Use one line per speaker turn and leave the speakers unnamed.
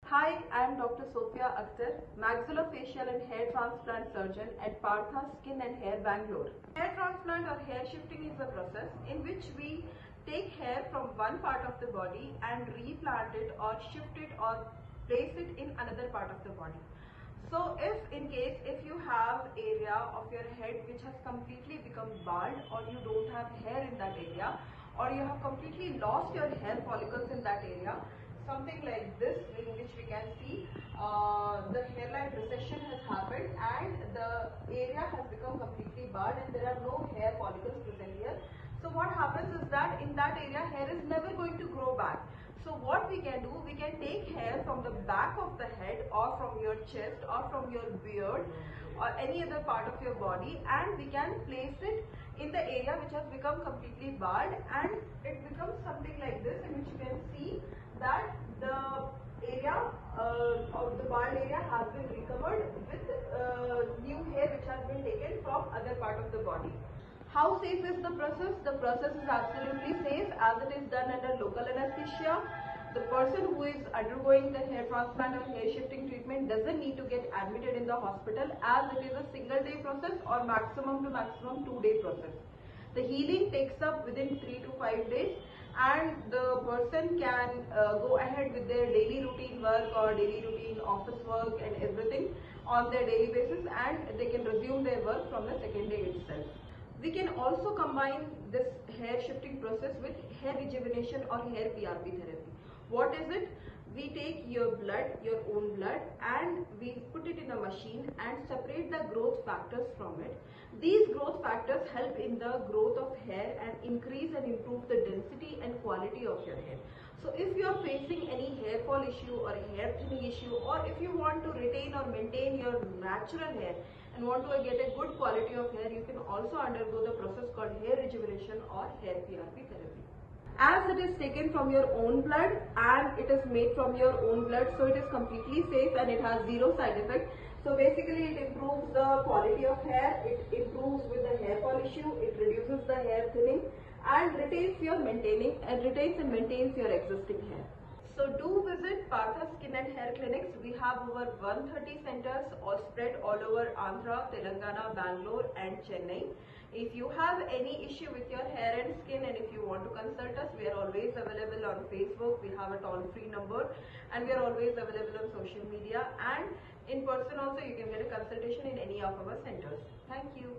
Hi, I am Dr. Sophia Akhtar, maxillofacial and hair transplant surgeon at Partha Skin and Hair, Bangalore. Hair transplant or hair shifting is a process in which we take hair from one part of the body and replant it or shift it or place it in another part of the body. So if you have area of your head which has completely become bald, or you don't have hair in that area, or you have completely lost your hair follicles in that area, something like this, in which we can see the hairline recession has happened and the area has become completely bald and there are no hair follicles present here. So what happens is that in that area hair is never going to grow back. So what we can do, we can take hair from the back of the head or from your chest or from your beard or any other part of your body, and we can place it in the area which has become completely bald, and it becomes something like this, in which you can see that the area of the bald area has been recovered with new hair which has been taken from other part of the body. How safe is the process? The process is absolutely safe as it is done under local anesthesia. The person who is undergoing the hair transplant or hair shifting treatment doesn't need to get admitted in the hospital, as it is a single day process or maximum to maximum 2-day process. The healing takes up within 3 to 5 days, and the person can go ahead with their daily routine work or daily routine office work and everything on their daily basis, and they can resume their work from the second day itself. We can also combine this hair shifting process with hair rejuvenation or hair PRP therapy. What is it? We take your blood, your own blood, and we put it in a machine and separate the growth factors from it. These growth factors help in the growth of hair and increase and improve the density and quality of your hair. So if you are facing any hair fall issue or a hair thinning issue, or if you want to retain or maintain your natural hair and want to get a good quality of hair, you can also undergo the process called hair rejuvenation or hair PRP therapy. As it is taken from your own blood and it is made from your own blood, so it is completely safe and it has zero side effect. So basically it improves the quality of hair, it improves with the hair fall issue, it reduces the hair thinning and retains and maintains your existing hair. So do visit Partha Skin and Hair Clinics. We have over 130 centers all spread all over Andhra, Telangana, Bangalore and Chennai. If you have any issue with your hair and skin, and if you want to consult us, we are always available on Facebook. We have a toll-free number, and we are always available on social media, and in person also you can get a consultation in any of our centers. Thank you.